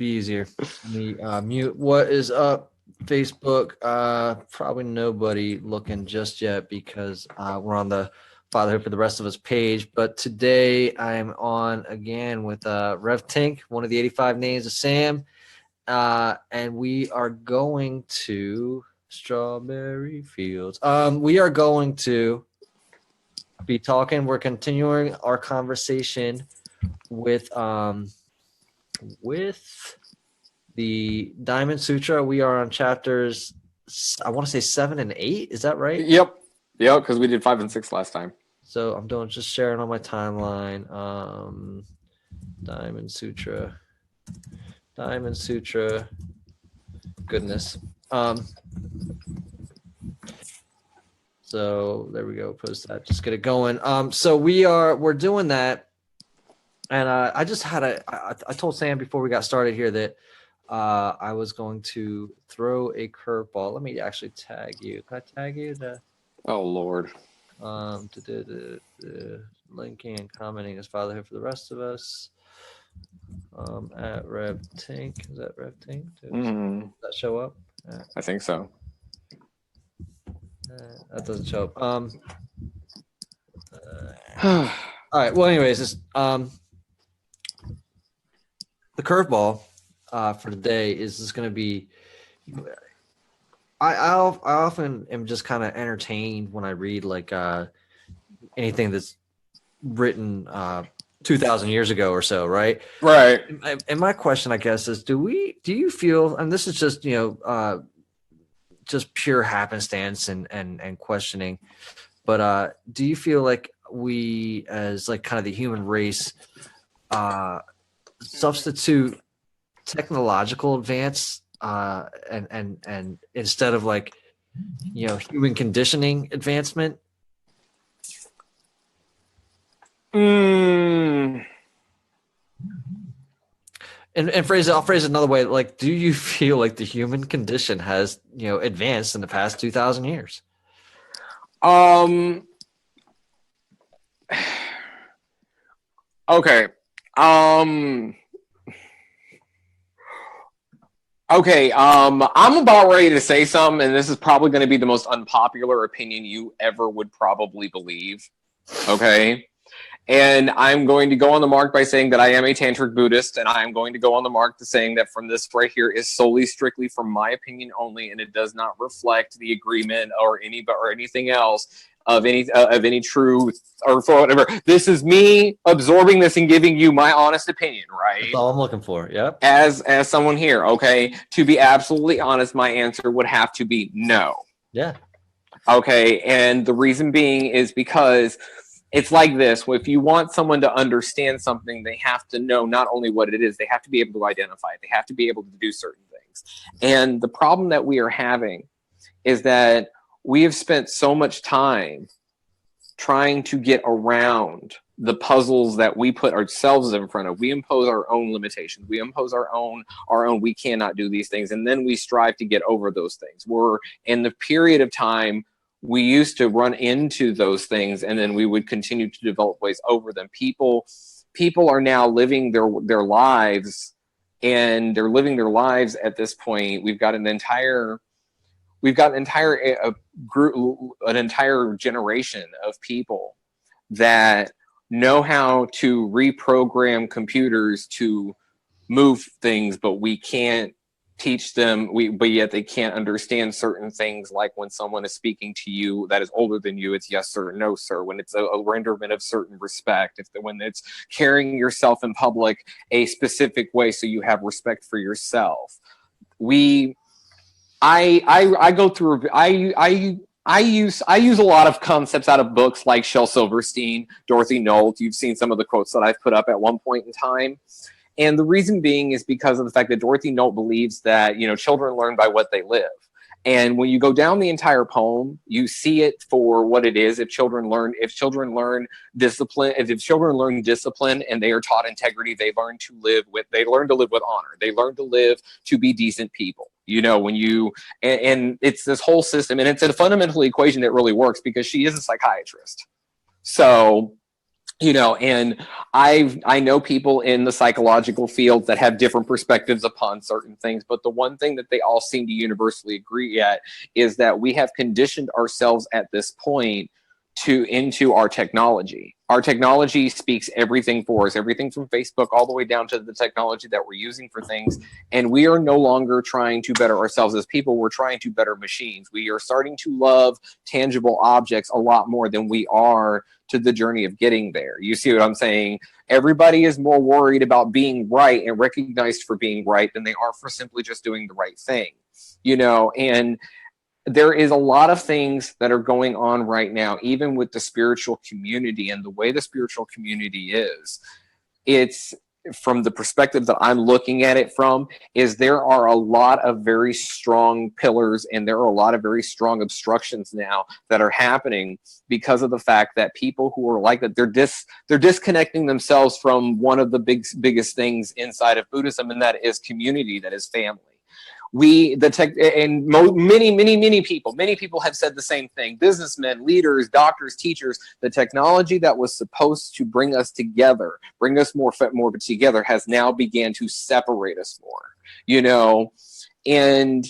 Be easier. Let me mute. What is up, Facebook? Probably nobody looking just yet because we're on the Fatherhood for the Rest of Us page. But today I'm on again with Rev Tink, one of the 85 names of Sam. And we are going to Strawberry Fields. We are going to be talking. We're continuing our conversation with the Diamond Sutra. We are on chapters, I want to say 7 and 8. Is that right? Yep, because we did 5 and 6 last time. So I'm doing just sharing on my timeline. Diamond Sutra. Goodness. So there we go. Post that. Just get it going. So we're doing that. And I just had I told Sam before we got started here that I was going to throw a curveball. Let me actually tag you. Can I tag you? Oh, Lord. Linking and commenting is Fatherhood for the Rest of Us. At Rev Tink. Is that Rev Tink? Does that show up? I think so. That doesn't show up. All right. Well, anyways, it's, the curveball for today is just going to be. I often am just kind of entertained when I read like anything that's written 2,000 years ago or so, right? Right. And my question, I guess, is do you feel, and this is just just pure happenstance and questioning, but do you feel like we as like kind of the human race substitute technological advance and instead of like human conditioning advancement? And I'll phrase it another way. Like, do you feel like the human condition has advanced in the past 2,000 years? Okay. I'm about ready to say something, and this is probably going to be the most unpopular opinion you ever would probably believe. Okay? And I'm going to go on the mark by saying that I am a tantric Buddhist, and I am going to go on the mark to saying that from this right here is solely strictly from my opinion only, and it does not reflect the agreement or anything else of any truth or for whatever. This is me absorbing this and giving you my honest opinion, right? That's all I'm looking for. Yeah. As someone here, okay. To be absolutely honest, my answer would have to be no. Yeah. Okay, and the reason being is because it's like this. If you want someone to understand something, they have to know not only what it is, they have to be able to identify it. They have to be able to do certain things. And the problem that we are having is that we have spent so much time trying to get around the puzzles that we put ourselves in front of. We impose our own limitations. We impose our own, we cannot do these things. And then we strive to get over those things. We're in the period of time we used to run into those things, and then we would continue to develop ways over them. People are now living their lives, and they're living their lives at this point. We've got an entire group, an entire generation of people that know how to reprogram computers to move things, but we can't teach them, but yet they can't understand certain things, like when someone is speaking to you that is older than you, it's yes sir, no sir. When it's a renderment of certain respect, when it's carrying yourself in public a specific way so you have respect for yourself. I go through, I use a lot of concepts out of books like Shel Silverstein, Dorothy Nolt. You've seen some of the quotes that I've put up at one point in time. And the reason being is because of the fact that Dorothy Nolt believes that, children learn by what they live. And when you go down the entire poem, you see it for what it is. If children learn discipline and they are taught integrity, they learn to live with honor. They learn to live to be decent people. And it's this whole system, and it's a fundamental equation that really works because she is a psychiatrist. So And I know people in the psychological field that have different perspectives upon certain things, but the one thing that they all seem to universally agree at is that we have conditioned ourselves at this point into our technology. Our technology speaks everything for us, everything from Facebook all the way down to the technology that we're using for things. And we are no longer trying to better ourselves as people. We're trying to better machines. We are starting to love tangible objects a lot more than we are to the journey of getting there. You see what I'm saying? Everybody is more worried about being right and recognized for being right than they are for simply just doing the right thing, and there is a lot of things that are going on right now, even with the spiritual community and the way the spiritual community is. It's from the perspective that I'm looking at it from, is there are a lot of very strong pillars and there are a lot of very strong obstructions now that are happening because of the fact that people who are like that, they're disconnecting themselves from one of the biggest things inside of Buddhism, and that is community, that is family. Many people have said the same thing. Businessmen, leaders, doctors, teachers, the technology that was supposed to bring us together, bring us more together, has now began to separate us more, and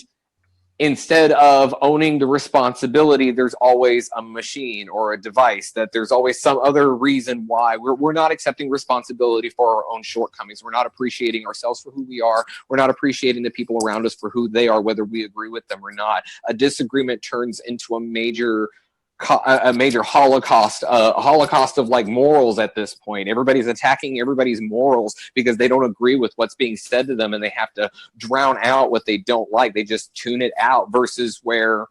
instead of owning the responsibility, there's always a machine or a device, that there's always some other reason why we're not accepting responsibility for our own shortcomings. We're not appreciating ourselves for who we are. We're not appreciating the people around us for who they are, whether we agree with them or not. A disagreement turns into a major holocaust, a holocaust of like morals at this point. Everybody's attacking everybody's morals because they don't agree with what's being said to them, and they have to drown out what they don't like. They just tune it out, versus where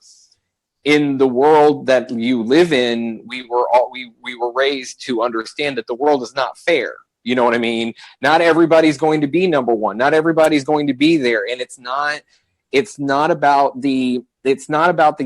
in the world that you live in, we were raised to understand that the world is not fair. You know what I mean? Not everybody's going to be number one. Not everybody's going to be there, and it's not about the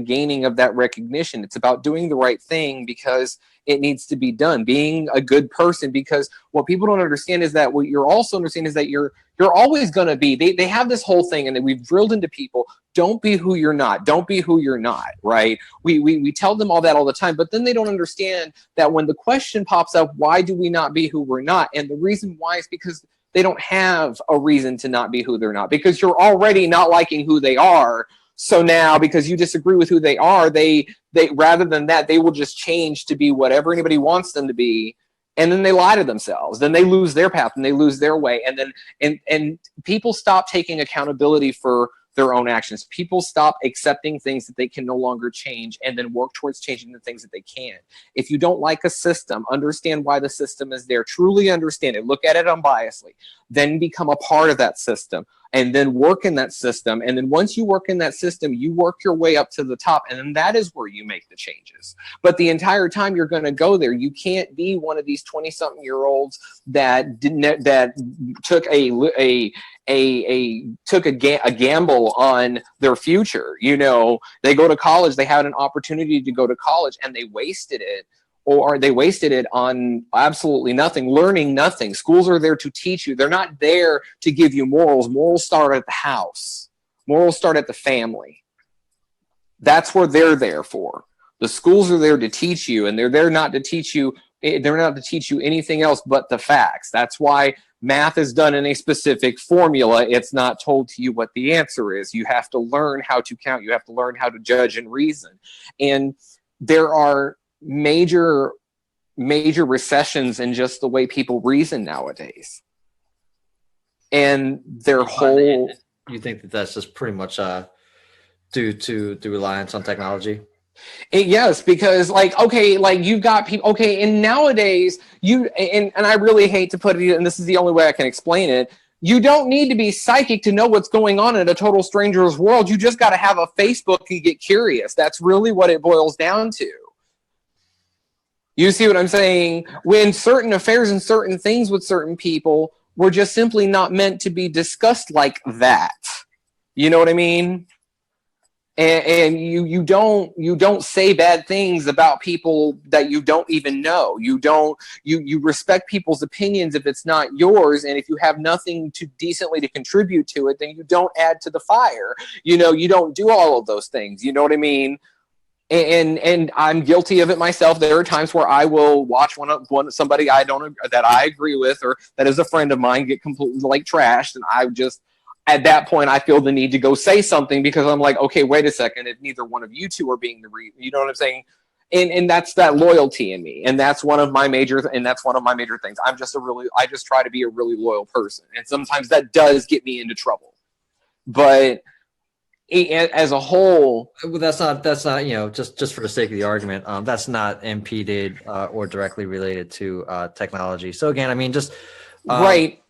gaining of that recognition. It's about doing the right thing because it needs to be done, being a good person. Because what people don't understand is that what you're also understanding is that you're always going to be, they have this whole thing, and that we've drilled into people, don't be who you're not, don't be who you're not, right? We tell them all that all the time, but then they don't understand that when the question pops up, why do we not be who we're not? And the reason why is because they don't have a reason to not be who they're not, because you're already not liking who they are. So now, because you disagree with who they are, they rather than that, they will just change to be whatever anybody wants them to be, and then they lie to themselves. Then they lose their path and they lose their way, and then and people stop taking accountability for their own actions. People stop accepting things that they can no longer change, and then work towards changing the things that they can. If you don't like a system, understand why the system is there. Truly understand it. Look at it unbiasedly. Then become a part of that system, and then work in that system. And then once you work in that system, you work your way up to the top, and then that is where you make the changes. But the entire time you're going to go there, you can't be one of these 20-something-year-olds that took a gamble on their future. They go to college, they had an opportunity to go to college, and they wasted it. Or they wasted it on absolutely nothing, learning nothing. Schools are there to teach you. They're not there to give you morals. Morals start at the house. Morals start at the family. That's where they're there for. The schools are there to teach you, and they're there not to teach you. They're not to teach you anything else but the facts. That's why math is done in a specific formula. It's not told to you what the answer is. You have to learn how to count. You have to learn how to judge and reason. And there are major recessions in just the way people reason nowadays. And their whole... You think that that's just pretty much due to the reliance on technology? Yes, because you've got people, and nowadays and I really hate to put it, and this is the only way I can explain it, you don't need to be psychic to know what's going on in a total stranger's world. You just got to have a Facebook and get curious. That's really what it boils down to. You see what I'm saying? When certain affairs and certain things with certain people were just simply not meant to be discussed like that. You know what I mean? And you don't say bad things about people that you don't even know. You respect people's opinions if it's not yours, and if you have nothing to decently to contribute to it, then you don't add to the fire. You don't do all of those things. You know what I mean? and I'm guilty of it myself. There are times where I will watch somebody that I agree with or that is a friend of mine get completely like trashed, and I just at that point I feel the need to go say something because I'm like, okay, wait a second, if neither one of you two are being the reason, you know what I'm saying? And that's that loyalty in me, and that's one of my major things. I just try to be a really loyal person, and sometimes that does get me into trouble, but as a whole, Well, that's not just for the sake of the argument. That's not impeded or directly related to technology. So again, I mean, just right.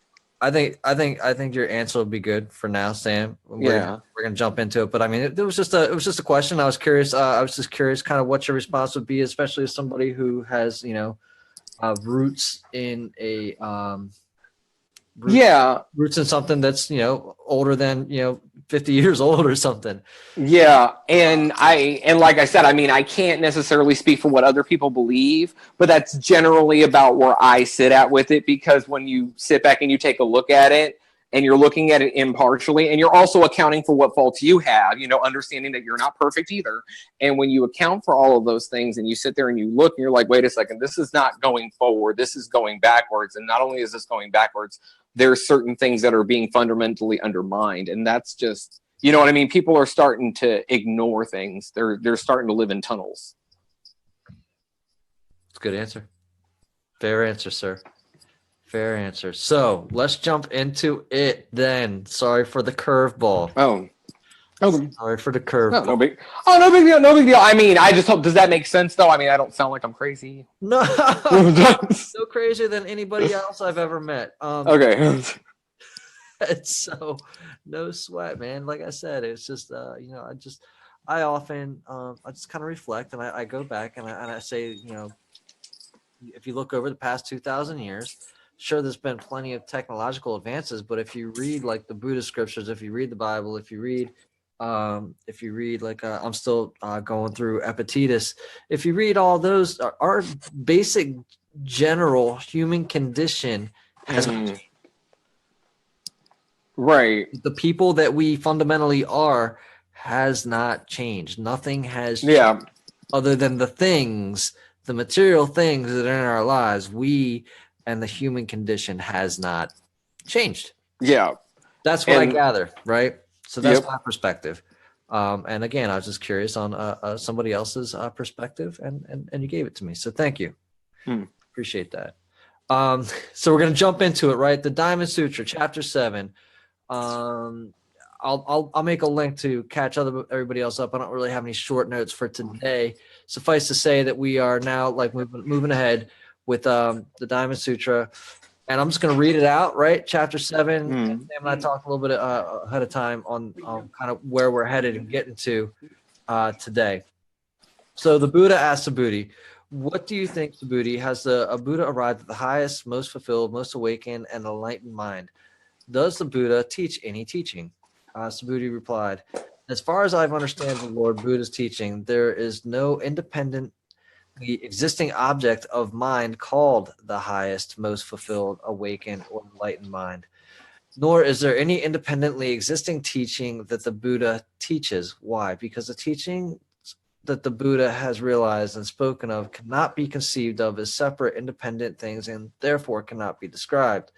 I think your answer will be good for now, Sam. We're gonna jump into it, but I mean, it was just a question. I was curious. I was just curious, kind of what your response would be, especially as somebody who has roots in a roots in something that's older than 50 years old or something. Yeah, and like I said, I mean, I can't necessarily speak for what other people believe, but that's generally about where I sit at with it, because when you sit back and you take a look at it and you're looking at it impartially, and you're also accounting for what faults you have, understanding that you're not perfect either. And when you account for all of those things and you sit there and you look and you're like, wait a second, this is not going forward, this is going backwards. And not only is this going backwards, there are certain things that are being fundamentally undermined. And that's just, you know what I mean? People are starting to ignore things. They're starting to live in tunnels. It's a good answer. Fair answer, sir. Fair answer. So let's jump into it then. Sorry for the curveball. Sorry for the curveball. No big deal. No big deal. I mean, I just hope, does that make sense though? I mean, I don't sound like I'm crazy. No, no crazier than anybody else I've ever met. Okay. So no sweat, man. Like I said, it's just I just kind of reflect, and I go back and I say, if you look over the past 2,000 years, sure, there's been plenty of technological advances, but if you read like the Buddhist scriptures, if you read the Bible, if you read like I'm still going through Epictetus, if you read all those, our basic general human condition has right. The people that we fundamentally are has not changed. Nothing has changed other than the material things that are in our lives. We and the human condition has not changed. Yeah. That's what I gather, right? So that's my perspective. And again, I was just curious on somebody else's perspective, and you gave it to me. So thank you. Appreciate that. So we're going to jump into it, right? The Diamond Sutra, Chapter 7. I'll make a link to catch everybody else up. I don't really have any short notes for today. Suffice to say that we are now like moving ahead with the Diamond Sutra, and I'm just going to read it out, right? Chapter 7. Sam and I talked a little bit ahead of time on kind of where we're headed and getting to today. So the Buddha asked Subhuti, "What do you think, Subhuti? Has a Buddha arrived at the highest, most fulfilled, most awakened, and enlightened mind? Does the Buddha teach any teaching?" Subhuti replied, "As far as I've understand the Lord Buddha's teaching, there is no independently existing object of mind called the highest, most fulfilled, awakened, or enlightened mind. Nor is there any independently existing teaching that the Buddha teaches. Why? Because the teaching that the Buddha has realized and spoken of cannot be conceived of as separate, independent things, and therefore cannot be described.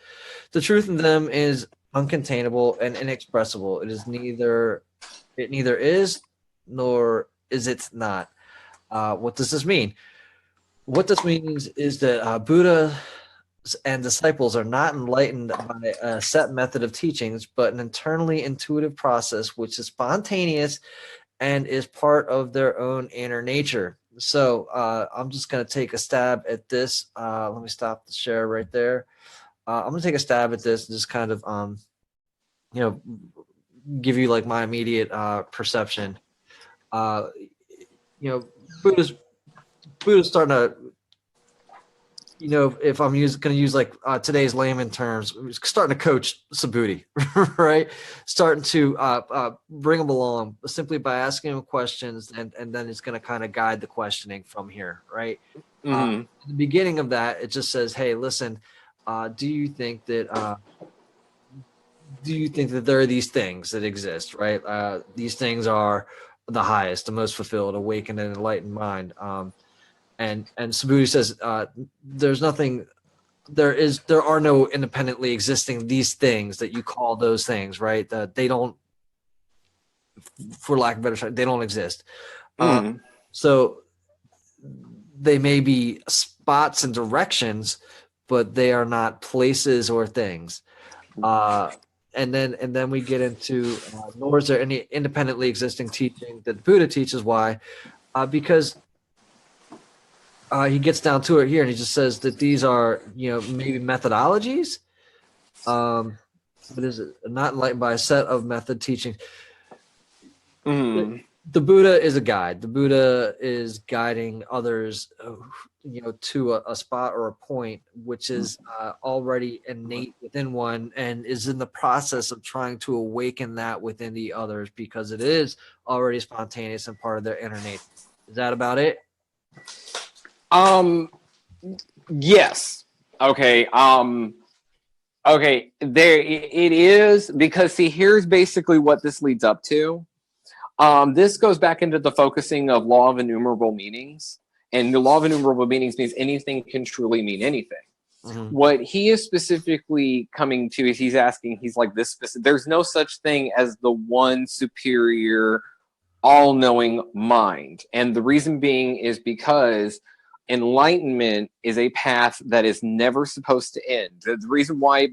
The truth in them is uncontainable and inexpressible. It neither is nor is it not." What does this mean? What this means is that Buddha and disciples are not enlightened by a set method of teachings, but an internally intuitive process which is spontaneous and is part of their own inner nature. So I'm just going to take a stab at this. Let me stop the share right there. I'm going to take a stab at this and just kind of, give you like my immediate perception. Buddha's starting to, if I'm going to use like today's layman terms, starting to coach Subhuti, right? Starting to bring him along simply by asking him questions, and then it's going to kind of guide the questioning from here, right? At the beginning of that, it just says, "Hey, listen, do you think that there are these things that exist, right? These things are the highest, the most fulfilled, awakened, and enlightened mind. And Subhuti says there's nothing. There are no independently existing these things that you call those things, right? They don't, for lack of better term, they don't exist. So they may be spots and directions, but they are not places or things. And then we get into nor is there any independently existing teaching that the Buddha teaches. Why? Because he gets down to it here, and he just says that these are, maybe methodologies. But is it not enlightened by a set of method teachings? The Buddha is a guide. The Buddha is guiding others, to a spot or a point which is already innate within one, and is in the process of trying to awaken that within the others, because it is already spontaneous and part of their inner nature. Is that about it? Yes. Okay. Okay. There it is, because see, here's basically what this leads up to. This goes back into the focusing of law of innumerable meanings. And the law of innumerable meanings means anything can truly mean anything. Mm-hmm. What he is specifically coming to is he's asking, he's like, there's no such thing as the one superior, all-knowing mind. And the reason being is because enlightenment is a path that is never supposed to end. The reason why is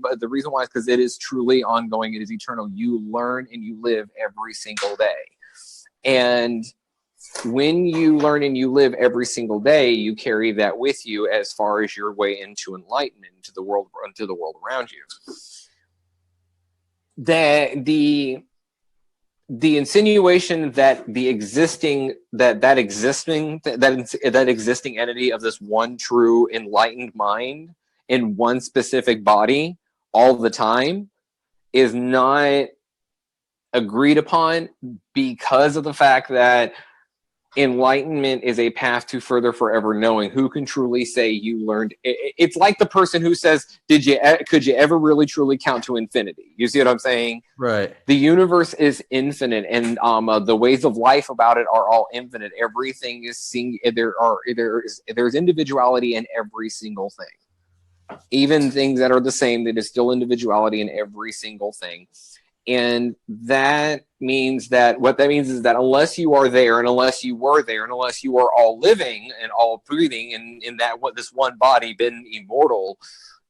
because it is truly ongoing. It is eternal. You learn and you live every single day. And when you learn and you live every single day, you carry that with you as far as your way into enlightenment, into the world around you. The insinuation that the existing entity of this one true enlightened mind in one specific body all the time is not agreed upon, because of the fact that enlightenment is a path to further forever knowing. Who can truly say you learned? It's like the person who says, could you ever really truly count to infinity? You see what I'm saying? Right. The universe is infinite, and the ways of life about it are all infinite. Everything is there's individuality in every single thing. Even things that are the same, there is still individuality in every single thing. And that means that unless you are there, and unless you were there, and unless you are all living and all breathing in this one body, been immortal,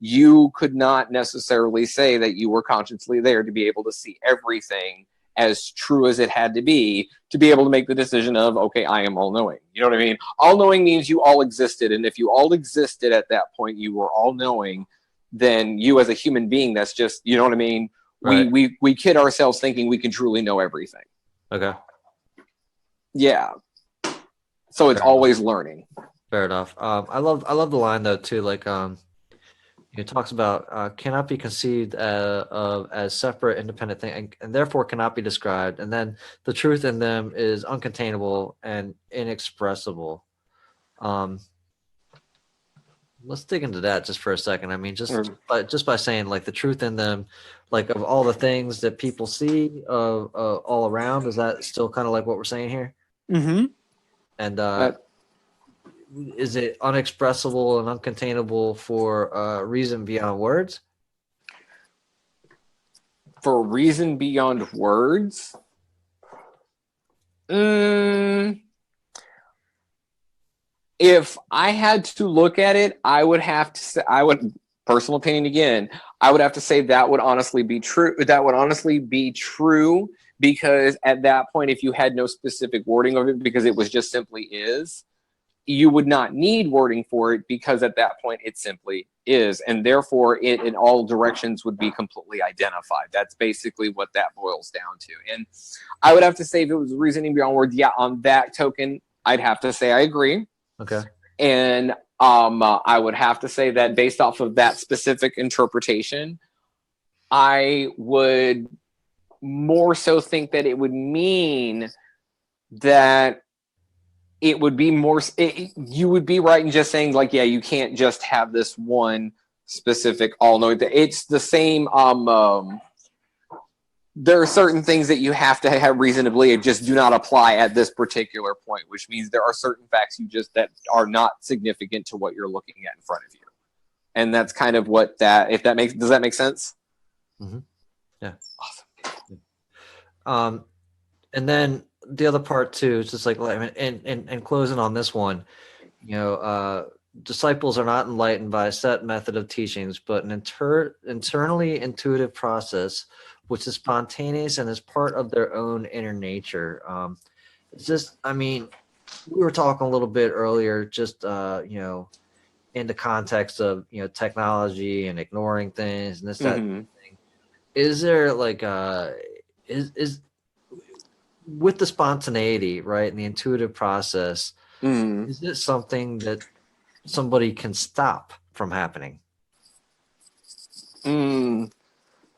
you could not necessarily say that you were consciously there to be able to see everything as true as it had to be able to make the decision of, okay, I am all knowing. You know what I mean? All knowing means you all existed. And if you all existed at that point, you were all knowing, then you as a human being, that's just, you know what I mean? Right. We kid ourselves thinking we can truly know everything. Okay. Yeah. So it's always learning. Fair enough. I love the line though too. Like it talks about cannot be conceived of as separate, independent thing, and therefore cannot be described. And then the truth in them is uncontainable and inexpressible. Let's dig into that just for a second. I mean, just by saying like the truth in them, like of all the things that people see all around, is that still kind of like what we're saying here? Mm-hmm. And is it unexpressible and uncontainable for reason beyond words? For reason beyond words? If I had to look at it, I would have to say, personal opinion again, I would have to say that would honestly be true. That would honestly be true, because at that point, if you had no specific wording of it, because it was just simply is, you would not need wording for it, because at that point it simply is, and therefore it in all directions would be completely identified. That's basically what that boils down to. And I would have to say, if it was reasoning beyond words, yeah, on that token, I'd have to say I agree. Okay. And I would have to say that based off of that specific interpretation, I would more so think that it would mean that it would be more, you would be right in just saying, like, yeah, you can't just have this one specific all-knowing. It's the same, there are certain things that you have to have reason to believe just do not apply at this particular point, which means there are certain facts that are not significant to what you're looking at in front of you. And that's kind of what does that make sense? Mm-hmm. Yeah. Awesome. And then the other part too is just like, and closing on this one, disciples are not enlightened by a set method of teachings, but an internally intuitive process, which is spontaneous and is part of their own inner nature. It's just, we were talking a little bit earlier, just, in the context of, technology and ignoring things and this, that, thing. Is there like, is with the spontaneity, right, and the intuitive process, is it something that somebody can stop from happening?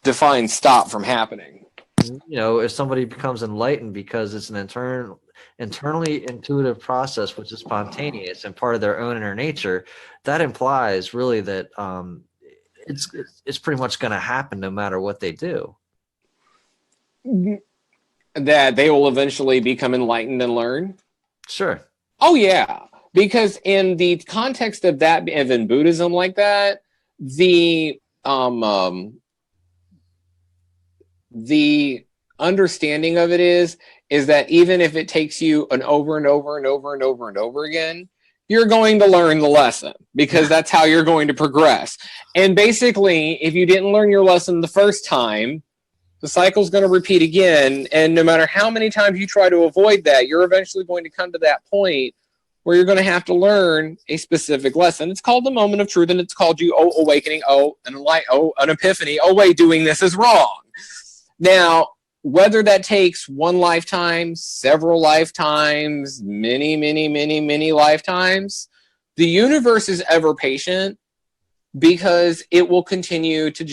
Define stop from happening. If somebody becomes enlightened because it's an internally intuitive process, which is spontaneous and part of their own inner nature, that implies really that it's pretty much going to happen no matter what they do. That they will eventually become enlightened and learn? Sure. Oh, yeah. Because in the context of that, in Buddhism like that, the understanding of it is that even if it takes you an over and over and over and over and over again, you're going to learn the lesson because that's how you're going to progress. And basically, if you didn't learn your lesson the first time, the cycle's going to repeat again. And no matter how many times you try to avoid that, you're eventually going to come to that point where you're going to have to learn a specific lesson. It's called the moment of truth, and it's called awakening, an epiphany. Oh, wait, doing this is wrong. Now, whether that takes one lifetime, several lifetimes, many, many, many, many lifetimes, the universe is ever patient because it will continue to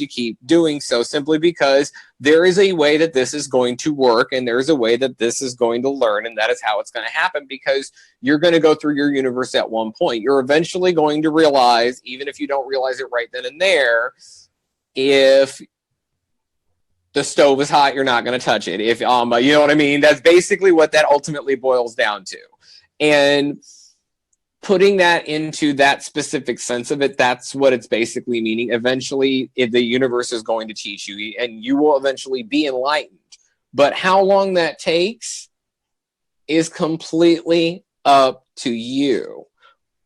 keep doing so, simply because there is a way that this is going to work and there's a way that this is going to learn, and that is how it's going to happen, because you're going to go through your universe at one point. You're eventually going to realize, even if you don't realize it right then and there, if the stove is hot, you're not going to touch it. If you know what I mean? That's basically what that ultimately boils down to. And putting that into that specific sense of it, that's what it's basically meaning. Eventually, if the universe is going to teach you, and you will eventually be enlightened. But how long that takes is completely up to you.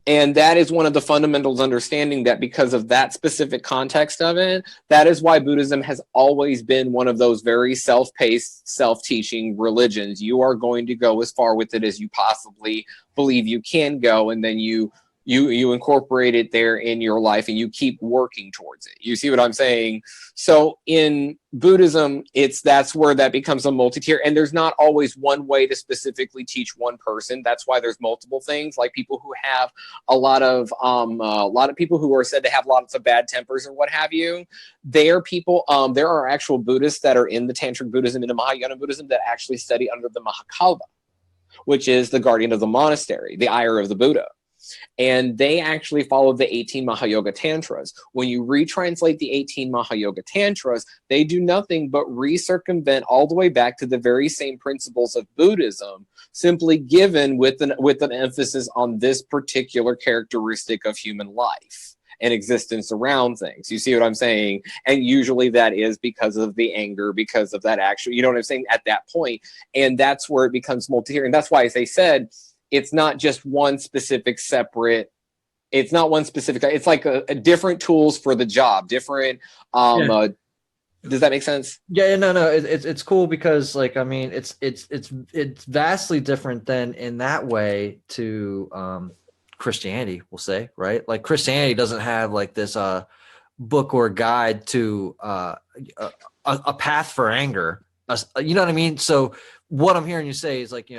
And that is one of the fundamentals, understanding that because of that specific context of it, that is why Buddhism has always been one of those very self-paced, self-teaching religions. You are going to go as far with it as you possibly believe you can go, and then you incorporate it there in your life, and you keep working towards it. You see what I'm saying? So in Buddhism, that's where that becomes a multi-tier, and there's not always one way to specifically teach one person. That's why there's multiple things, like people who have a lot of people who are said to have lots of bad tempers or what have you. They are people. There are actual Buddhists that are in the Tantric Buddhism and the Mahayana Buddhism that actually study under the Mahakalpa, which is the guardian of the monastery, the ire of the Buddha. And they actually follow the 18 Mahayoga Tantras. When you retranslate the 18 Mahayoga Tantras, they do nothing but recircumvent all the way back to the very same principles of Buddhism, simply given with an emphasis on this particular characteristic of human life and existence around things. You see what I'm saying? And usually that is because of the anger, because of that actual, you know what I'm saying, at that point. And that's where it becomes multi-tier. And that's why, as they said, it's not just one specific separate. It's not one specific. It's like a different tools for the job. Different. Does that make sense? Yeah, no. It's cool because, like, I mean, it's vastly different than in that way to Christianity. We'll say, right? Like Christianity doesn't have like this book or guide to a path for anger. You know what I mean? So what I'm hearing you say is like,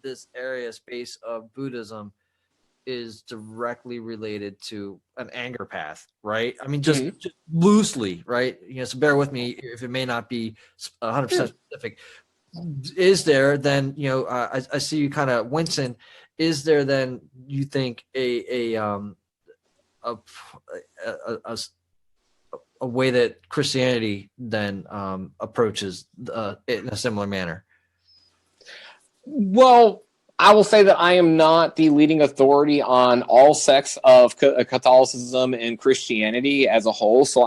this area space of Buddhism is directly related to an anger path, right? I mean, just loosely, right? So bear with me if it may not be 100% specific. Is there then, I see you kind of wincing. Is there then, you think, a a way that Christianity then approaches it in a similar manner. Well, I will say that I am not the leading authority on all sects of Catholicism and Christianity as a whole. So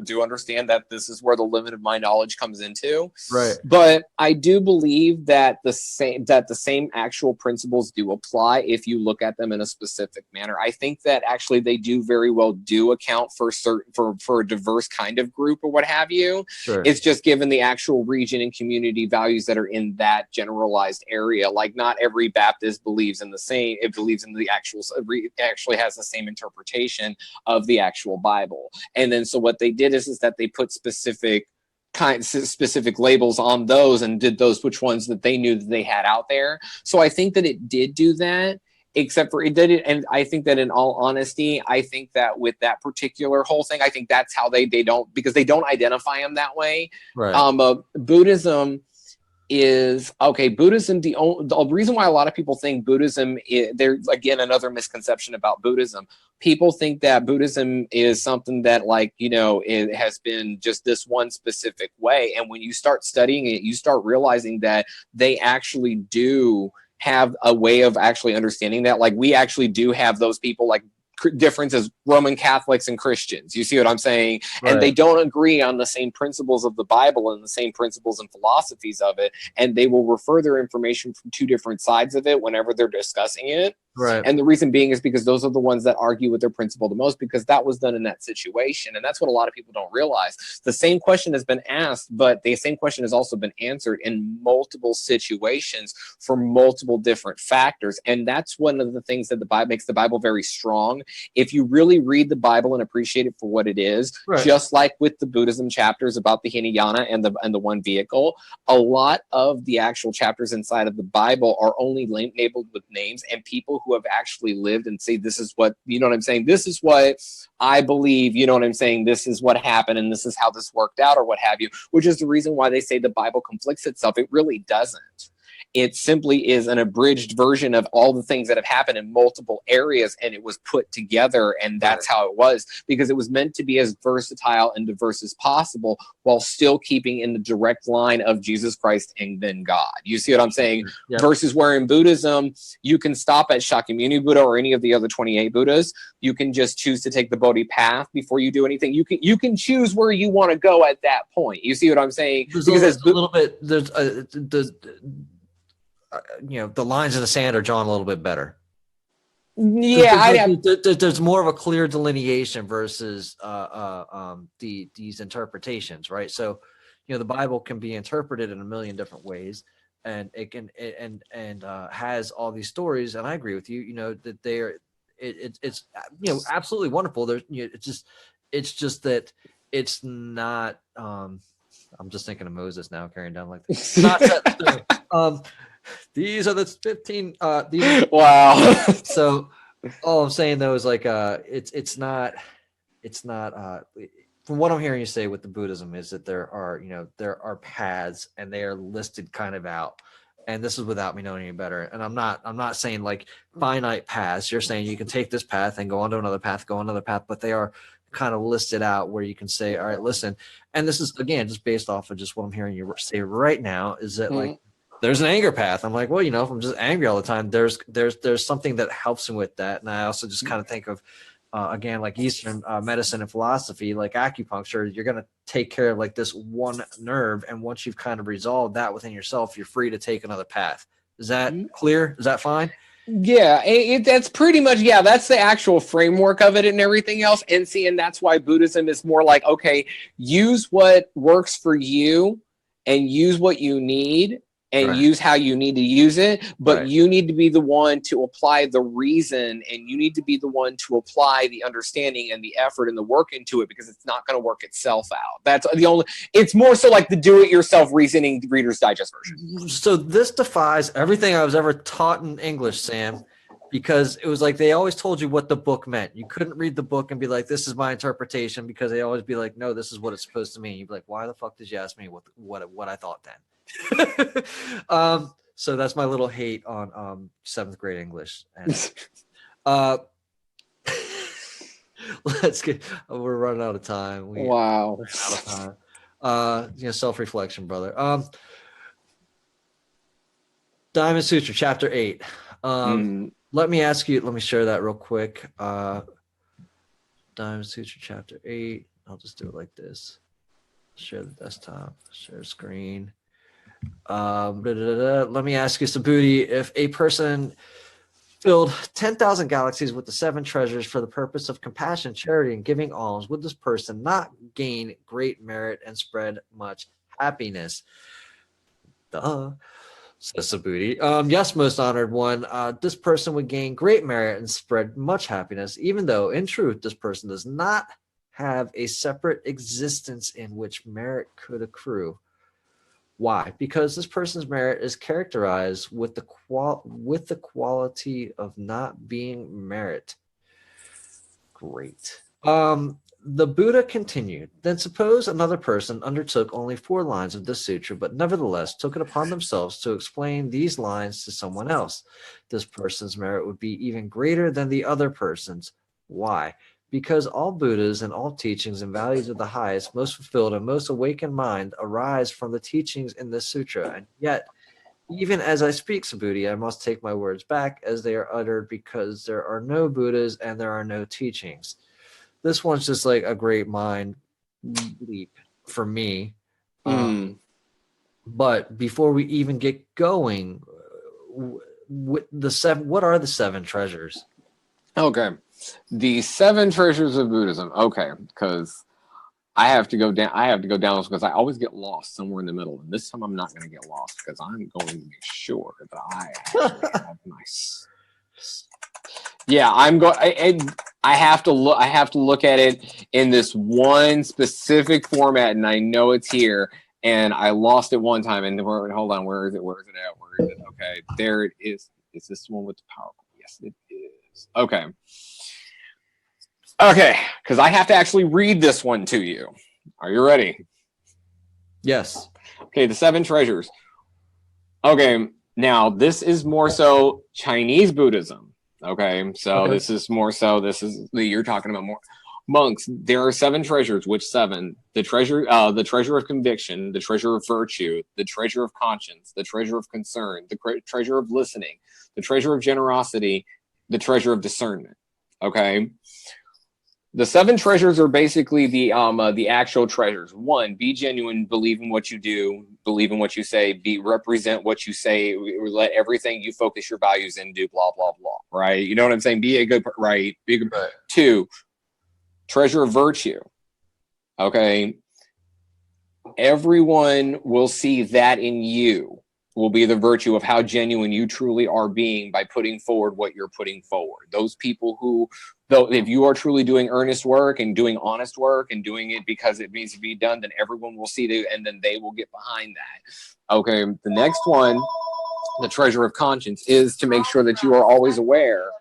do understand that this is where the limit of my knowledge comes into. Right. But I do believe that the same actual principles do apply if you look at them in a specific manner. I think that actually they do very well do account for a diverse kind of group or what have you. Sure. It's just given the actual region and community values that are in that generalized area. Like not every Baptist believes in the same. It believes in the actually has the same interpretation of the actual Bible. And then so what they did is that they put specific labels on those and did those which ones that they knew that they had out there. So I think that it did do that. Except for it did it, and I think that in all honesty, I think that with that particular whole thing, I think that's how they don't, because they don't identify them that way. Right. Buddhism is okay. Buddhism, the reason why a lot of people think Buddhism there's again another misconception about Buddhism. People think that Buddhism is something that, like, you know, it has been just this one specific way, and when you start studying it, you start realizing that they actually do have a way of actually understanding that. Like, we actually do have those people, like, differences, Roman Catholics and Christians. You see what I'm saying? Right. And they don't agree on the same principles of the Bible and the same principles and philosophies of it. And they will refer their information from two different sides of it whenever they're discussing it. Right. And the reason being is because those are the ones that argue with their principle the most, because that was done in that situation. And that's what a lot of people don't realize. The same question has been asked, but the same question has also been answered in multiple situations for multiple different factors. And that's one of the things that the Bible makes the Bible very strong. If you really read the Bible and appreciate it for what it is, Right. just like with the Buddhism chapters about the Hinayana and the one vehicle, a lot of the actual chapters inside of the Bible are only labeled with names and people who have actually lived and say, this is what, you know what I'm saying? This is what I believe, you know what I'm saying? This is what happened and this is how this worked out or what have you, which is the reason why they say the Bible conflicts itself. It really doesn't. It simply is an abridged version of all the things that have happened in multiple areas, and it was put together, and that's how it was, because it was meant to be as versatile and diverse as possible while still keeping in the direct line of Jesus Christ and then God. You see what I'm saying? Yep. Versus where in Buddhism, you can stop at Shakyamuni Buddha or any of the other 28 Buddhas. You can just choose to take the Bodhi path before you do anything. You can choose where you want to go at that point. You see what I'm saying? There's a little bit. There's you know, the lines in the sand are drawn a little bit better. Yeah, there's more of a clear delineation versus these interpretations, right? So, you know, the Bible can be interpreted in a million different ways, and it can has all these stories. And I agree with you. You know that it's you know, absolutely wonderful. There's, you know, it's just that it's not. I'm just thinking of Moses now carrying down like this. Not that, these are the 15 wow. So all I'm saying though is like it's not from what I'm hearing you say with the Buddhism is that there are paths and they are listed kind of out, and this is without me knowing any better. And I'm not saying like finite paths. You're saying you can take this path and go on to another path, but they are kind of listed out where you can say, all right, listen. And this is again just based off of just what I'm hearing you say right now is that like there's an anger path. I'm like, well, you know, if I'm just angry all the time, there's something that helps me with that. And I also just kind of think of, again, like Eastern medicine and philosophy, like acupuncture, you're going to take care of like this one nerve. And once you've kind of resolved that within yourself, you're free to take another path. Is that clear? Is that fine? Yeah, that's pretty much, yeah, that's the actual framework of it and everything else. And that's why Buddhism is more like, okay, use what works for you and use what you need. And use how you need to use it, but you need to be the one to apply the reason, and you need to be the one to apply the understanding and the effort and the work into it, because it's not going to work itself out. That's the only. It's more so like the do-it-yourself reasoning Reader's Digest version. So this defies everything I was ever taught in English, Sam, because it was like they always told you what the book meant. You couldn't read the book and be like, "This is my interpretation," because they always be like, "No, this is what it's supposed to mean." You'd be like, "Why the fuck did you ask me what I thought then?" So that's my little hate on 7th grade English. And Let's get. We're running out of time. Wow. We're out of time. Self-reflection, brother. Diamond Sutra, chapter 8. Let me ask you. Let me share that real quick. Diamond Sutra, chapter 8. I'll just do it like this. Share the desktop. Share screen. Let me ask you, Subhuti, if a person filled 10,000 galaxies with the 7 treasures for the purpose of compassion, charity, and giving alms, would this person not gain great merit and spread much happiness? Duh, says Subhuti. Yes, most honored one. This person would gain great merit and spread much happiness, even though, in truth, this person does not have a separate existence in which merit could accrue. Why? Because this person's merit is characterized with the quality of not being merit. Great. The Buddha continued, then suppose another person undertook only 4 lines of this sutra, but nevertheless took it upon themselves to explain these lines to someone else. This person's merit would be even greater than the other person's. Why? Because all Buddhas and all teachings and values of the highest, most fulfilled, and most awakened mind arise from the teachings in this sutra. And yet, even as I speak, Subhuti, I must take my words back as they are uttered, because there are no Buddhas and there are no teachings. This one's just like a great mind leap for me. But before we even get going, with the 7, what are the 7 treasures? Okay. The 7 treasures of Buddhism. Okay, because I have to go down. I have to go down because I always get lost somewhere in the middle. And this time I'm not going to get lost because I'm going to make sure that I have my. Yeah, I'm going. I have to look. I have to look at it in this one specific format, and I know it's here. And I lost it one time. And hold on, where is it? Where is it at? Where is it? Okay, there it is. Is this the one with the PowerPoint? Yes, it is. Okay. Okay, because I have to actually read this one to you. Are you ready? Yes. Okay, the 7 treasures. Okay, now this is more so Chinese Buddhism. Okay, so this is more so. You're talking about more monks. There are 7 treasures. Which 7? The treasure of conviction, the treasure of virtue, the treasure of conscience, the treasure of concern, the treasure of listening, the treasure of generosity, the treasure of discernment. Okay. The 7 treasures are basically the actual treasures. 1, be genuine, believe in what you do, believe in what you say, represent what you say, let everything you focus your values in do, blah, blah, blah, right? You know what I'm saying? Be a good, right? Be a good, right. 2, treasure of virtue. Okay. Everyone will see that in you will be the virtue of how genuine you truly are being by putting forward what you're putting forward. Those people who, though, if you are truly doing earnest work and doing honest work and doing it because it needs to be done, then everyone will see it and then they will get behind that. Okay, the next one, the treasure of conscience, is to make sure that you are always aware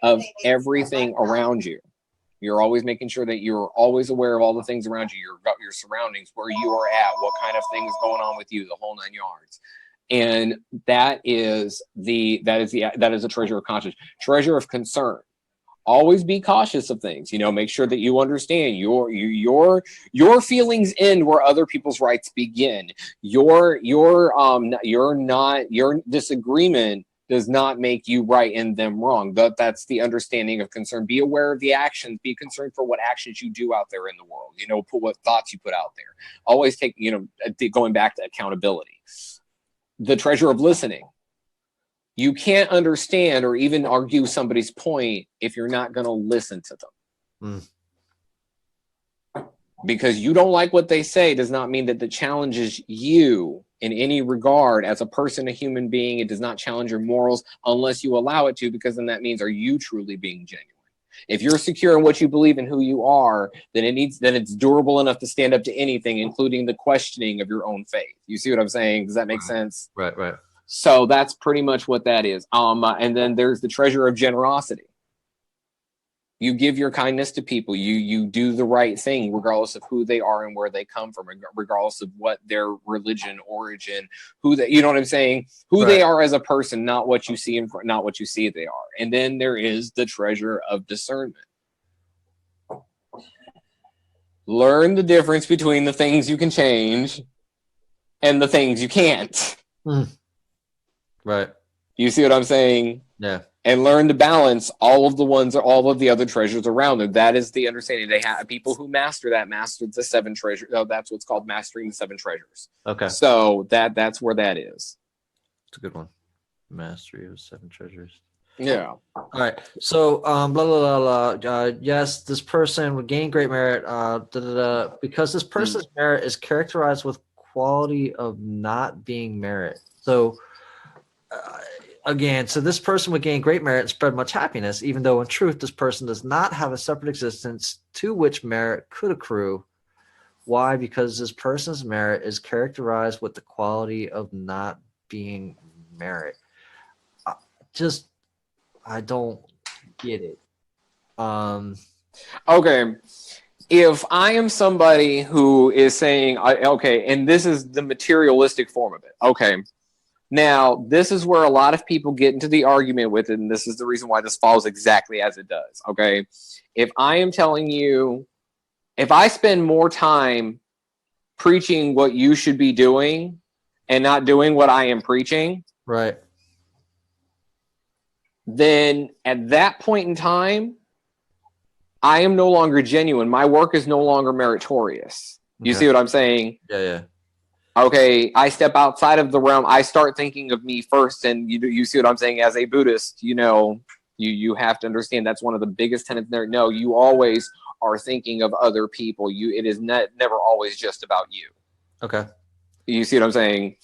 of everything around you. You're always making sure that you're always aware of all the things around you, your surroundings, where you are at, what kind of things going on with you, the whole 9 yards. And that is a treasure of conscience. Treasure of concern. Always be cautious of things. Make sure that you understand your feelings end where other people's rights begin. Your disagreement does not make you right and them wrong. That's the understanding of concern. Be aware of the actions. Be concerned for what actions you do out there in the world. Put what thoughts you put out there. Always take, going back to accountability. The treasure of listening. You can't understand or even argue somebody's point if you're not going to listen to them. Because you don't like what they say does not mean that it challenges you in any regard as a person, a human being. It does not challenge your morals unless you allow it to, because then that means, are you truly being genuine? If you're secure in what you believe and who you are, then it's durable enough to stand up to anything, including the questioning of your own faith. You see what I'm saying? Does that make sense? Right. So that's pretty much what that is. And then there's the treasure of generosity. You give your kindness to people. You do the right thing, regardless of who they are and where they come from, regardless of what their religion, origin, you know what I'm saying? Who they are as a person, not what you see not what you see they are. And then there is the treasure of discernment. Learn the difference between the things you can change and the things you can't. Right. You see what I'm saying? Yeah. And learn to balance all of the other treasures around them. That is the understanding. They have people who mastered the 7 treasures. Oh, that's what's called mastering the 7 treasures. Okay. So that's where that is. It's a good one. Mastery of 7 treasures. Yeah. All right. So, blah blah blah blah. Yes, this person would gain great merit. Because this person's merit is characterized with quality of not being merit. So, again, so this person would gain great merit and spread much happiness, even though in truth this person does not have a separate existence to which merit could accrue. Why? Because this person's merit is characterized with the quality of not being merit. I don't get it. Okay. If I am somebody who is saying, okay, and this is the materialistic form of it. Okay. Now, this is where a lot of people get into the argument with it, and this is the reason why this falls exactly as it does. Okay. If I am telling you, if I spend more time preaching what you should be doing and not doing what I am preaching, right, then at that point in time, I am no longer genuine. My work is no longer meritorious. You see what I'm saying? Yeah. Okay, I step outside of the realm. I start thinking of me first, and you see what I'm saying? As a Buddhist, you have to understand that's one of the biggest tenets there. No, you always are thinking of other people. It is never always just about you. Okay. You see what I'm saying?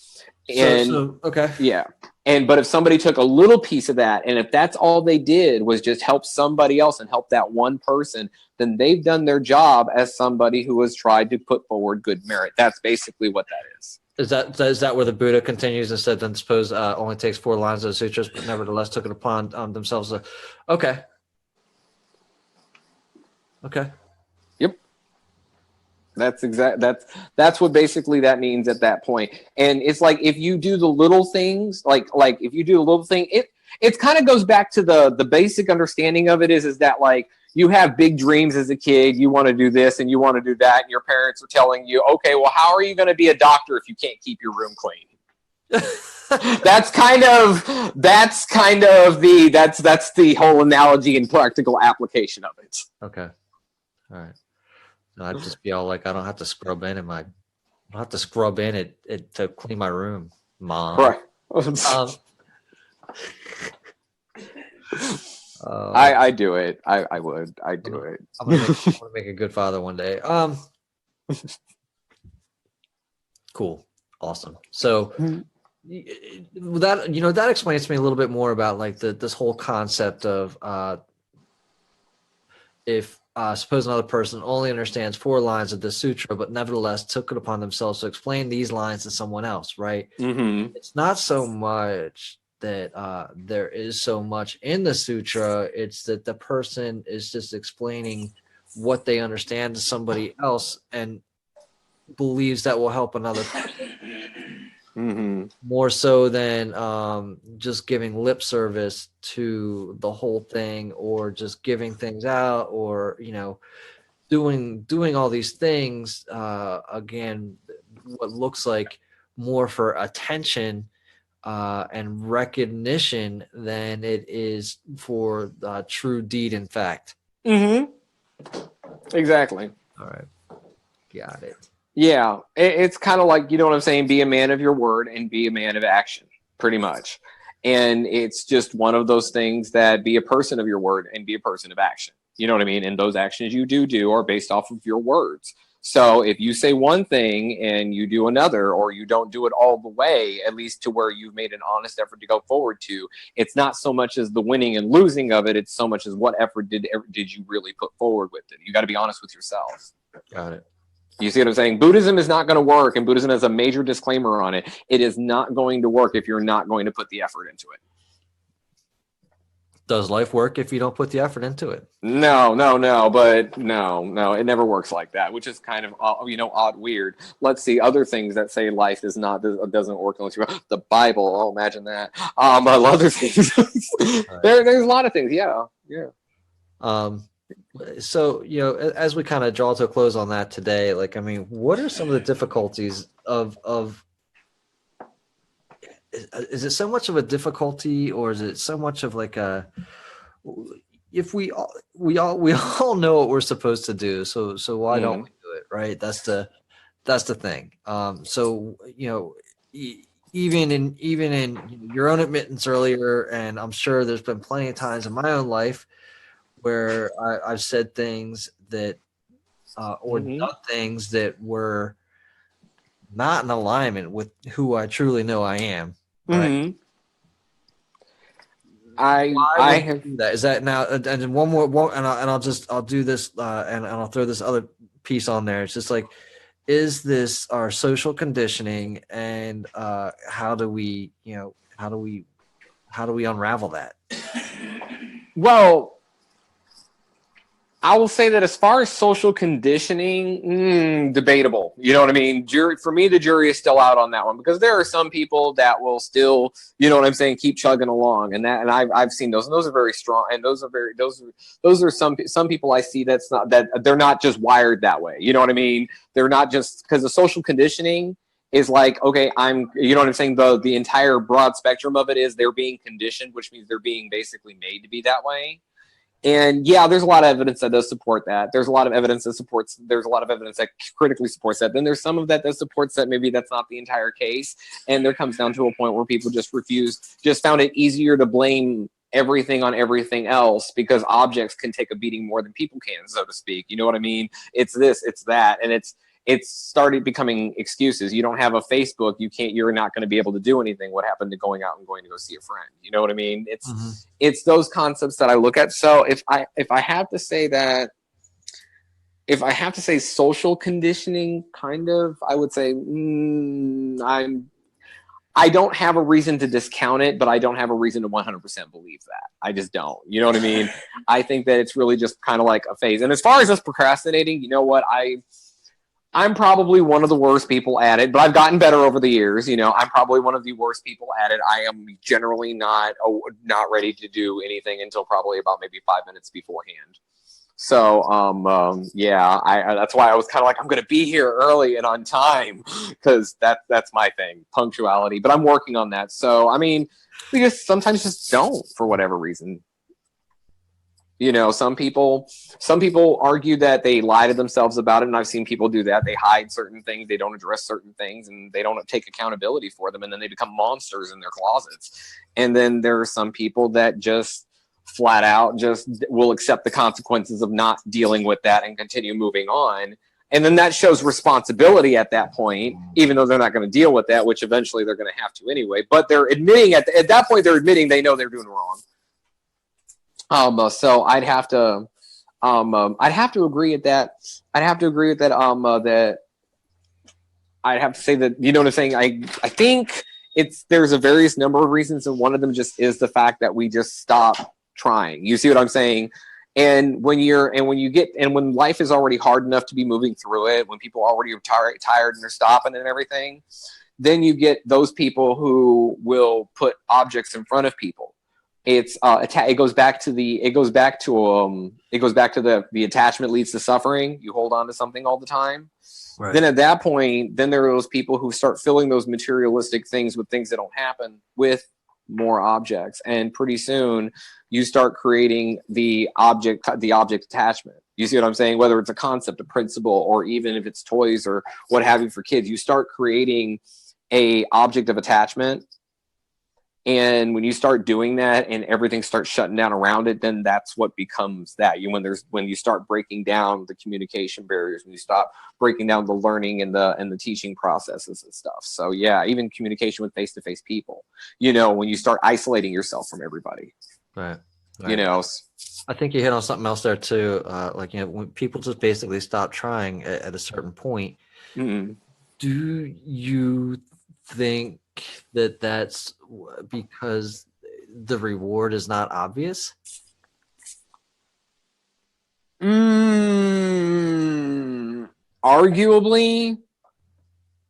Okay. Yeah. But if somebody took a little piece of that, and if that's all they did was just help somebody else and help that one person, then they've done their job as somebody who has tried to put forward good merit. That's basically what that is. Is that where the Buddha continues and said, then suppose only takes 4 lines of the sutras, but nevertheless took it upon themselves. Okay. Yep. That's what basically that means at that point. And it's like, if you do the little things, like if you do a little thing, it kind of goes back to the basic understanding of it is that, like, you have big dreams as a kid, you want to do this and you want to do that, and your parents are telling you, okay, well, how are you going to be a doctor if you can't keep your room clean? that's the whole analogy and practical application of it. Okay. All right. I'd just be all like, I don't have to scrub in it to clean my room, Mom. Right. I do it. I would. I do it. I'm gonna make a good father one day. Cool. Awesome. So that explains to me a little bit more about like this whole concept of if suppose another person only understands 4 lines of the sutra, but nevertheless took it upon themselves to explain these lines to someone else, right? Mm-hmm. It's not so much that there is so much in the sutra, it's that the person is just explaining what they understand to somebody else and believes that will help another person. Mm-hmm. More so than just giving lip service to the whole thing, or just giving things out, or doing all these things again, what looks like more for attention and recognition than it is for true deed in fact. Mm-hmm. Exactly. All right, got it. Yeah, it's kind of like, you know what I'm saying? Be a man of your word and be a man of action, pretty much. And it's just one of those things that be a person of your word and be a person of action. You know what I mean? And those actions you do are based off of your words. So if you say one thing and you do another, or you don't do it all the way, at least to where you've made an honest effort to go forward to, it's not so much as the winning and losing of it. It's so much as what effort did you really put forward with it. You got to be honest with yourself. Got it. You see what I'm saying? Buddhism is not going to work, and Buddhism has a major disclaimer on it. It is not going to work if you're not going to put the effort into it. Does life work if you don't put the effort into it? No, it never works like that, which is kind of odd, weird. Let's see other things that say life doesn't work unless you the Bible. Oh, imagine that. Other things. Right. There's a lot of things. Yeah. So, as we kind of draw to a close on that today, like, I mean, what are some of the difficulties of is it so much of a difficulty, or is it so much of like a, if we all know what we're supposed to do, so why don't we do it, right? That's the thing. So, even in your own admittance earlier, and I'm sure there's been plenty of times in my own life where I've said things that or done things that were not in alignment with who I truly know I am. Right? I have. Do that? Is that now? And then I'll do this, and I'll throw this other piece on there. It's just like, is this our social conditioning, and how do we unravel that? Well, I will say that as far as social conditioning, debatable. You know what I mean? For me, the jury is still out on that one, because there are some people that will still, you know what I'm saying, keep chugging along, and I've seen those, and those are very strong, and those are some people I see that they're not just wired that way. You know what I mean? They're not just, because the social conditioning is like, okay, you know what I'm saying? The entire broad spectrum of it is they're being conditioned, which means they're being basically made to be that way. And yeah, there's a lot of evidence that does support that. There's a lot of evidence that critically supports that. Then there's some of that supports that maybe that's not the entire case. And there comes down to a point where people just found it easier to blame everything on everything else, because objects can take a beating more than people can, so to speak. You know what I mean? It's this, it's that. And it's started becoming excuses. You don't have a Facebook, you're not going to be able to do anything. What happened to going out and going to go see a friend? You know what I mean? It's those concepts that I look at. So if I have to say social conditioning, kind of, I would say I don't have a reason to discount it, but I don't have a reason to 100% believe that. I just don't. You know what I mean? I think that it's really just kind of like a phase. And as far as us procrastinating, you know what? I'm probably one of the worst people at it, but I've gotten better over the years. I'm probably one of the worst people at it. I am generally not ready to do anything until probably about maybe 5 minutes beforehand. So, yeah, that's why I was kind of like, I'm going to be here early and on time, because that's my thing, punctuality. But I'm working on that. So, I mean, we just sometimes just don't, for whatever reason. Some people argue that they lie to themselves about it, and I've seen people do that. They hide certain things, they don't address certain things, and they don't take accountability for them, and then they become monsters in their closets. And then there are some people that just flat out just will accept the consequences of not dealing with that and continue moving on. And then that shows responsibility at that point, even though they're not going to deal with that, which eventually they're going to have to anyway. But they're admitting at that point, they're admitting they know they're doing wrong. So I'd have to agree with that. That I'd have to say that, you know what I'm saying? I think there's a various number of reasons, and one of them just is the fact that we just stop trying. You see what I'm saying? And when life is already hard enough to be moving through it, when people already are tired and they're stopping and everything, then you get those people who will put objects in front of people. It goes back to the attachment leads to suffering. You hold on to something all the time. Right. Then at that point, then there are those people who start filling those materialistic things with things that don't happen with more objects, and pretty soon you start creating the object attachment. You see what I'm saying? Whether it's a concept, a principle, or even if it's toys or what have you for kids, you start creating a object of attachment. And when you start doing that and everything starts shutting down around it, then that's what becomes that. When you start breaking down the communication barriers, when you stop breaking down the learning and the teaching processes and stuff. So yeah, even communication with face-to-face people, when you start isolating yourself from everybody. Right. I think you hit on something else there too. When people just basically stop trying at a certain point, do you think that that's because the reward is not obvious? Arguably,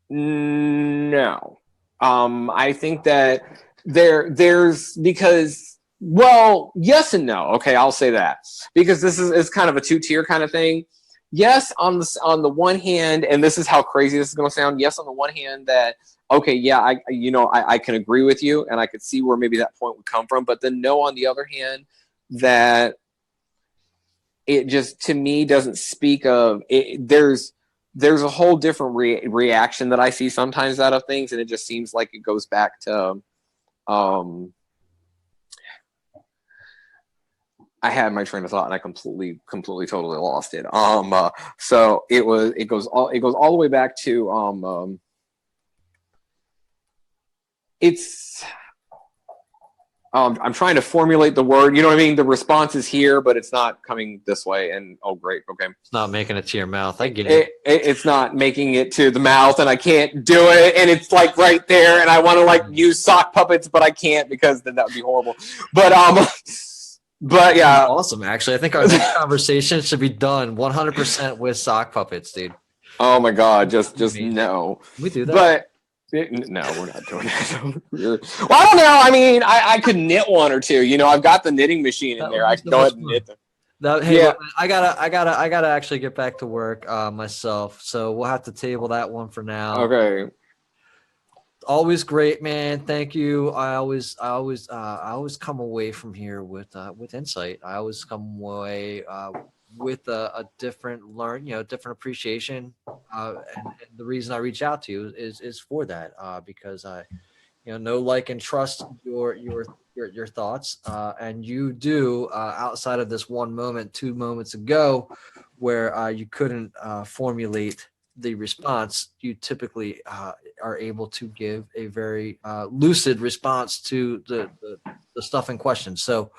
no. I think that there's because Well, yes and no. Okay, I'll say that because this is kind of a two-tier kind of thing. Yes, on the one hand, and this is how crazy this is going to sound. Yes, on the one hand, that okay, yeah, I can agree with you, and I could see where maybe that point would come from. But then no, on the other hand, that it just to me doesn't speak of it. There's a whole different reaction that I see sometimes out of things, and it just seems like it goes back to I had my train of thought and I completely, totally lost it. So it goes all the way back to it's I'm trying to formulate the word. You know what I mean? The response is here, but it's not coming this way. And oh, great, okay. It's not making it to your mouth. I get it. It's not making it to the mouth, and I can't do it. And it's like right there, and I want to like use sock puppets, but I can't because then that would be horrible. But yeah, awesome. Actually, I think our next conversation should be done 100% with sock puppets, dude. Oh my god, just no. We do that, but no, we're not doing that. Well, I don't know. I mean, I could knit one or two. You know, I've got the knitting machine in there. I can go ahead and knit them. Hey, yeah. Look, I gotta actually get back to work myself. So we'll have to table that one for now. Okay. Always great, man. Thank you. I always come away from here with insight. I always come away with a different different appreciation. And the reason I reach out to you is for that, because I, know, like, and trust your thoughts. And you do, outside of this one moment, 2 moments ago, where you couldn't formulate the response, you typically are able to give a very lucid response to the stuff in question. So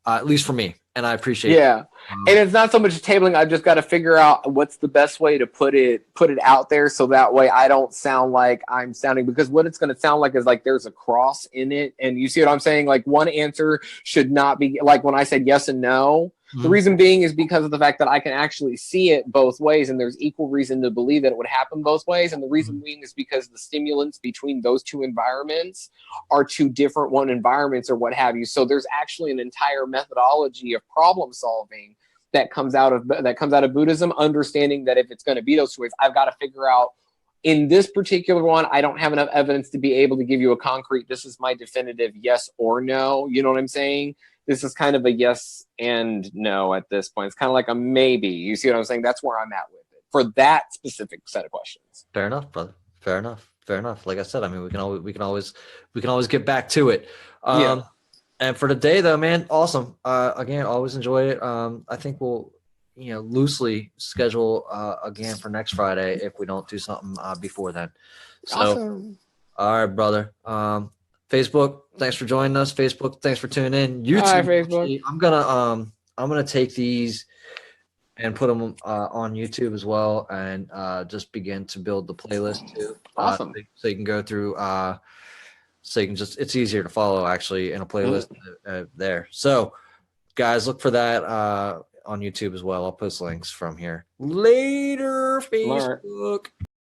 at least for me, and I appreciate it. And it's not so much tabling. I've just got to figure out what's the best way to put it out there, so that way I don't sound like I'm sounding, because what it's going to sound like is like there's a cross in it. And you see what I'm saying? Like, one answer should not be like when I said yes and no. The reason being is because of the fact that I can actually see it both ways, and there's equal reason to believe that it would happen both ways. And the reason being is because the stimulants between those two environments are two different environments or what have you. So there's actually an entire methodology of problem solving that comes out of Buddhism, understanding that if it's going to be those two ways, I've got to figure out, in this particular one, I don't have enough evidence to be able to give you a concrete, this is my definitive yes or no. You know what I'm saying? This is kind of a yes and no at this point. It's kind of like a maybe. You see what I'm saying? That's where I'm at with it for that specific set of questions. Fair enough, brother. Fair enough. Like I said, I mean, we can always get back to it. Yeah. And for today, though, man, awesome. Again, always enjoy it. I think we'll, loosely schedule again for next Friday if we don't do something before then. So, awesome. All right, brother. Facebook, thanks for joining us. Facebook, thanks for tuning in. YouTube, hi, Facebook. I'm gonna take these and put them on YouTube as well, and just begin to build the playlist too. Awesome. So you can go through. So you can it's easier to follow actually in a playlist there. So, guys, look for that on YouTube as well. I'll post links from here. Later, Facebook.